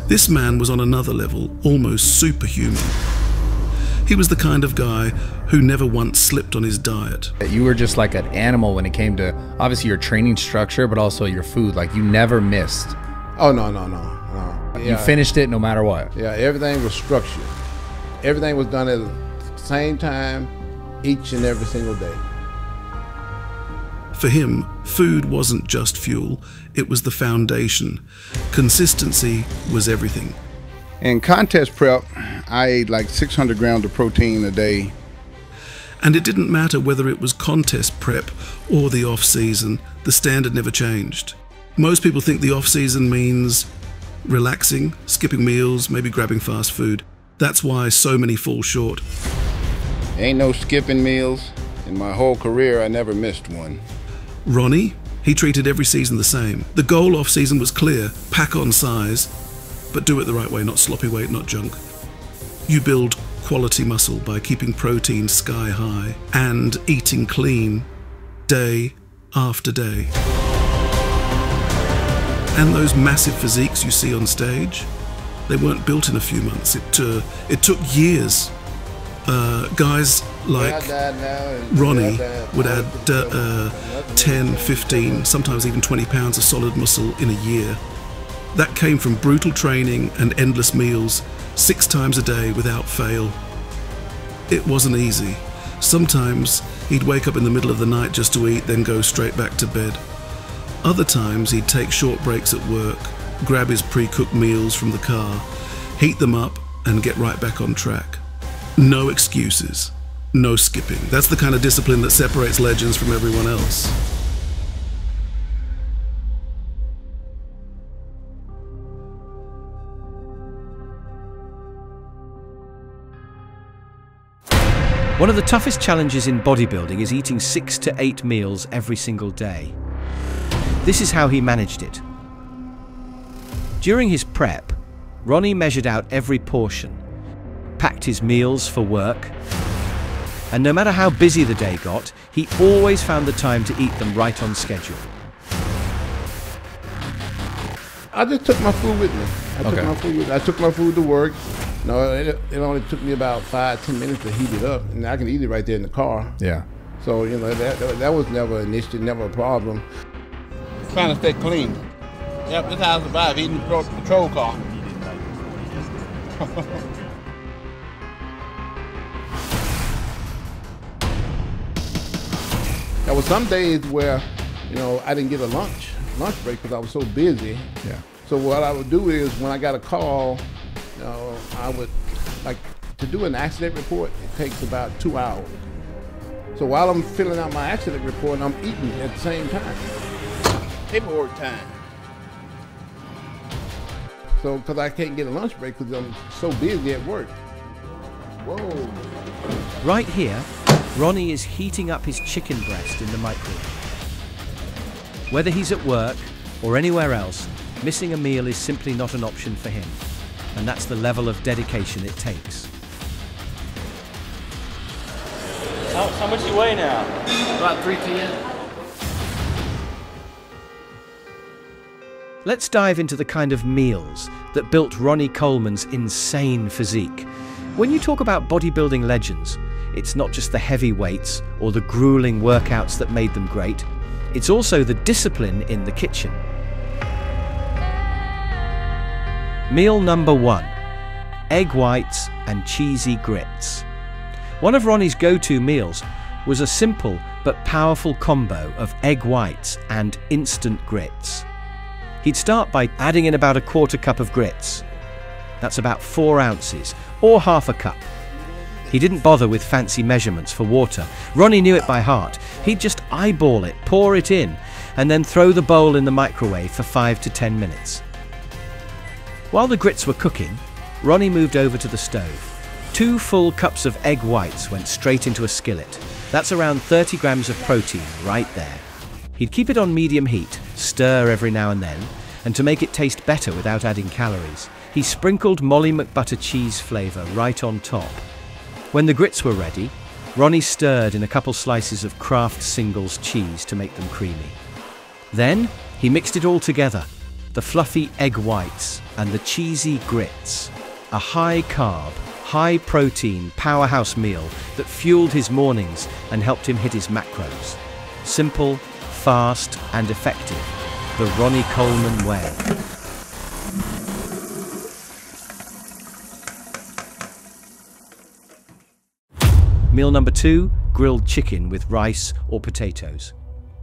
This man was on another level, almost superhuman. He was the kind of guy who never once slipped on his diet. You were just like an animal when it came to, obviously, your training structure, but also your food. Like, you never missed. Oh, no. Yeah. You finished it no matter what. Yeah, everything was structured. Everything was done at the same time, each and every single day. For him, food wasn't just fuel, it was the foundation. Consistency was everything. In contest prep, I ate like 600 grams of protein a day. And it didn't matter whether it was contest prep or the off-season, the standard never changed. Most people think the off-season means relaxing, skipping meals, maybe grabbing fast food. That's why so many fall short. Ain't no skipping meals. In my whole career, I never missed one. Ronnie, he treated every season the same. The goal off-season was clear: pack on size, but do it the right way, not sloppy weight, not junk. You build quality muscle by keeping protein sky high and eating clean day after day. And those massive physiques you see on stage, they weren't built in a few months. It took years. Guys like Ronnie would add 10, 15, sometimes even 20 pounds of solid muscle in a year. That came from brutal training and endless meals, 6 times a day without fail. It wasn't easy. Sometimes he'd wake up in the middle of the night just to eat, then go straight back to bed. Other times he'd take short breaks at work, grab his pre-cooked meals from the car, heat them up, and get right back on track. No excuses, no skipping. That's the kind of discipline that separates legends from everyone else. One of the toughest challenges in bodybuilding is eating 6 to 8 meals every single day. This is how he managed it. During his prep, Ronnie measured out every portion, packed his meals for work, and no matter how busy the day got, he always found the time to eat them right on schedule. I just took my food with me. I took my food to work. No, it only took me about 5-10 minutes to heat it up, and I can eat it right there in the car. Yeah. So, you know, that was never an issue, never a problem. Trying to stay clean. Yep, this is how I survive, eating the patrol car. There were some days where, you know, I didn't get a lunch break because I was so busy. Yeah. So what I would do is when I got a call, you know, I would, like, to do an accident report, it takes about 2 hours. So while I'm filling out my accident report, I'm eating at the same time. Paperwork time. So, because I can't get a lunch break because I'm so busy at work. Whoa. Right here, Ronnie is heating up his chicken breast in the microwave. Whether he's at work or anywhere else, missing a meal is simply not an option for him. And that's the level of dedication it takes. How much do you weigh now? About 310. Let's dive into the kind of meals that built Ronnie Coleman's insane physique. When you talk about bodybuilding legends, it's not just the heavy weights or the grueling workouts that made them great, it's also the discipline in the kitchen. Meal number 1, egg whites and cheesy grits. One of Ronnie's go-to meals was a simple but powerful combo of egg whites and instant grits. He'd start by adding in about a 1/4 cup of grits. That's about 4 ounces, or half a cup. He didn't bother with fancy measurements for water. Ronnie knew it by heart. He'd just eyeball it, pour it in, and then throw the bowl in the microwave for 5 to 10 minutes. While the grits were cooking, Ronnie moved over to the stove. 2 full cups of egg whites went straight into a skillet. That's around 30 grams of protein right there. He'd keep it on medium heat, stir every now and then, and to make it taste better without adding calories, he sprinkled Molly McButter cheese flavour right on top. When the grits were ready, Ronnie stirred in a couple slices of Kraft Singles cheese to make them creamy. Then he mixed it all together, the fluffy egg whites, and the cheesy grits, a high-carb, high-protein powerhouse meal that fueled his mornings and helped him hit his macros. Simple, fast, and effective. The Ronnie Coleman way. Meal number 2, grilled chicken with rice or potatoes.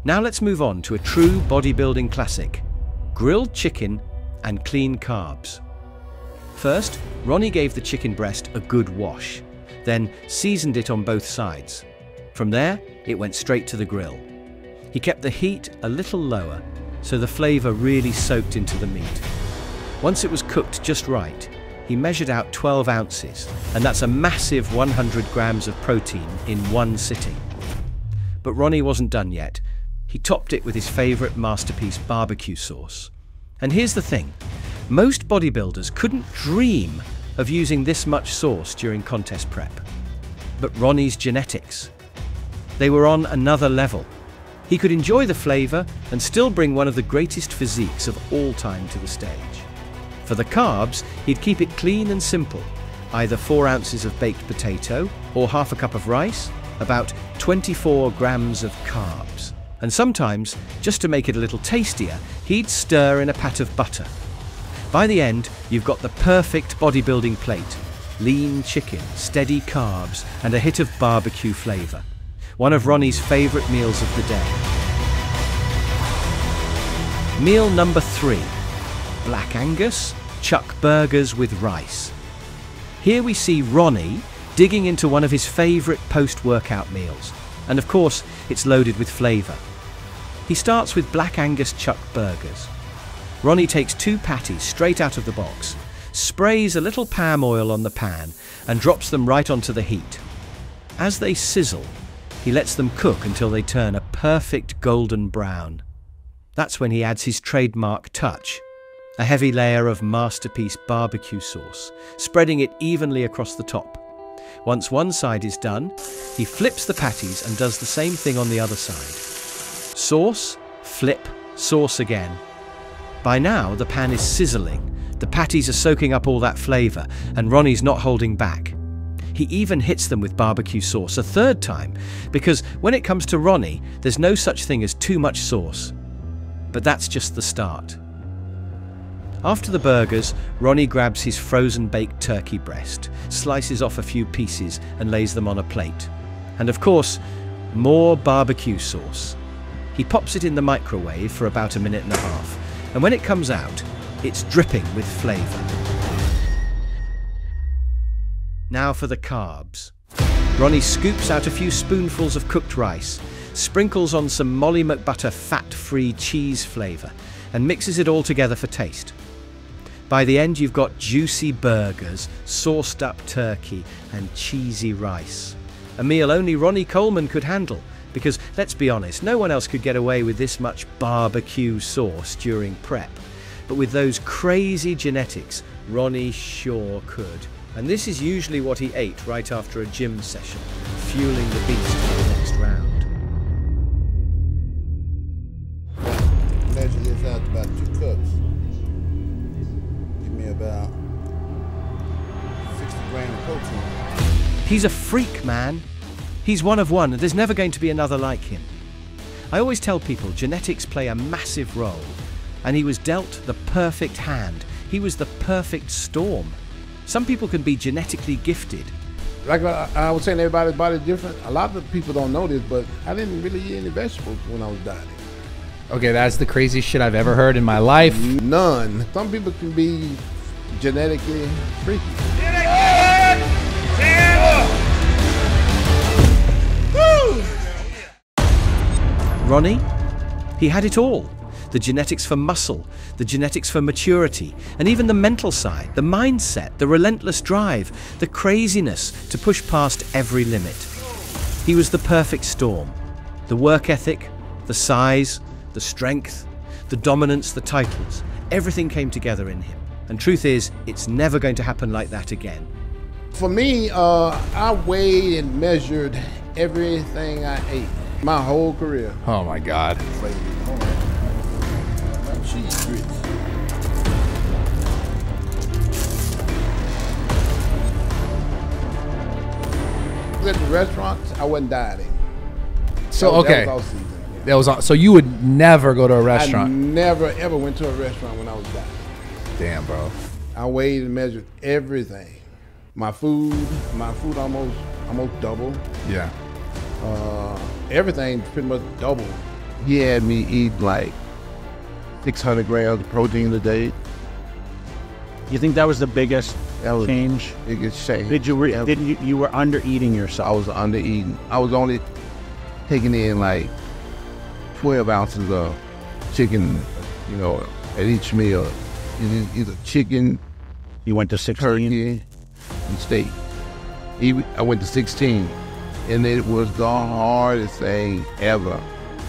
Now let's move on to a true bodybuilding classic, grilled chicken and clean carbs. First, Ronnie gave the chicken breast a good wash, then seasoned it on both sides. From there, it went straight to the grill. He kept the heat a little lower, so the flavor really soaked into the meat. Once it was cooked just right, he measured out 12 ounces, and that's a massive 100 grams of protein in one sitting. But Ronnie wasn't done yet. He topped it with his favorite masterpiece barbecue sauce. And here's the thing, most bodybuilders couldn't dream of using this much sauce during contest prep. But Ronnie's genetics, they were on another level. He could enjoy the flavor and still bring one of the greatest physiques of all time to the stage. For the carbs, he'd keep it clean and simple, either 4 ounces of baked potato or half a cup of rice, about 24 grams of carbs. And sometimes, just to make it a little tastier, he'd stir in a pat of butter. By the end, you've got the perfect bodybuilding plate. Lean chicken, steady carbs, and a hit of barbecue flavor. One of Ronnie's favorite meals of the day. Meal number 3, Black Angus chuck burgers with rice. Here we see Ronnie digging into one of his favorite post-workout meals. And of course, it's loaded with flavor. He starts with Black Angus chuck burgers. Ronnie takes 2 patties straight out of the box, sprays a little palm oil on the pan, and drops them right onto the heat. As they sizzle, he lets them cook until they turn a perfect golden brown. That's when he adds his trademark touch, a heavy layer of masterpiece barbecue sauce, spreading it evenly across the top. Once one side is done, he flips the patties and does the same thing on the other side. Sauce, flip, sauce again. By now, the pan is sizzling, the patties are soaking up all that flavor, and Ronnie's not holding back. He even hits them with barbecue sauce a 3rd time, because when it comes to Ronnie, there's no such thing as too much sauce. But that's just the start. After the burgers, Ronnie grabs his frozen baked turkey breast, slices off a few pieces and lays them on a plate. And of course, more barbecue sauce. He pops it in the microwave for about 1.5 minutes, and when it comes out, it's dripping with flavor. Now for the carbs. Ronnie scoops out a few spoonfuls of cooked rice, sprinkles on some Molly McButter fat-free cheese flavor, and mixes it all together for taste. By the end, you've got juicy burgers, sauced up turkey, and cheesy rice. A meal only Ronnie Coleman could handle, because let's be honest, no one else could get away with this much barbecue sauce during prep. But with those crazy genetics, Ronnie sure could. And this is usually what he ate right after a gym session, fueling the beast for the next round. Measure this out about 2 cups. Give me about 60 grams of protein. He's a freak, man. He's one of one, and there's never going to be another like him. I always tell people genetics play a massive role, and he was dealt the perfect hand. He was the perfect storm. Some people can be genetically gifted. Like I was saying, everybody's body's different. A lot of people don't know this, but I didn't really eat any vegetables when I was dieting. Okay, that's the craziest shit I've ever heard in my life. None. Some people can be genetically freaky. Ronnie, he had it all. The genetics for muscle, the genetics for maturity, and even the mental side, the mindset, the relentless drive, the craziness to push past every limit. He was the perfect storm. The work ethic, the size, the strength, the dominance, the titles, everything came together in him. And truth is, it's never going to happen like that again. For me, I weighed and measured everything I ate my whole career. Oh my God. Cheese grits. was at the restaurants, I wasn't dieting. So That was all season. Yeah. That was so you would never go to a restaurant. I never ever went to a restaurant when I was dieting. Damn, bro. I weighed and measured everything. My food almost doubled. Yeah. Everything pretty much doubled. He had me eat like 600 grams of protein a day. You think that was the biggest That was change? biggest change. You were under eating I yourself? was under eating. I was only taking in like 12 ounces of chicken, you know, at each meal. Either chicken, You went to 16? turkey, and steak. I went to 16, and it was the hardest thing ever,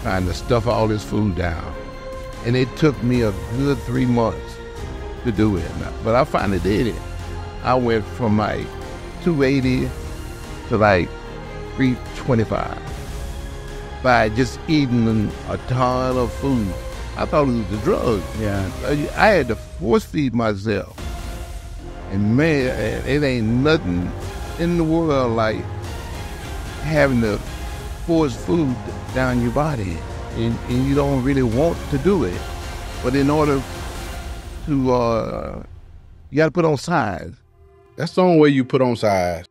trying to stuff all this food down. And it took me a good 3 months to do it, but I finally did it. I went from like 280 to like 325 by just eating a ton of food. I thought it was a drug. Yeah. I had to force feed myself. And man, it ain't nothing in the world like having to force food down your body. And you don't really want to do it. But in order to, you got to put on size. That's the only way you put on size.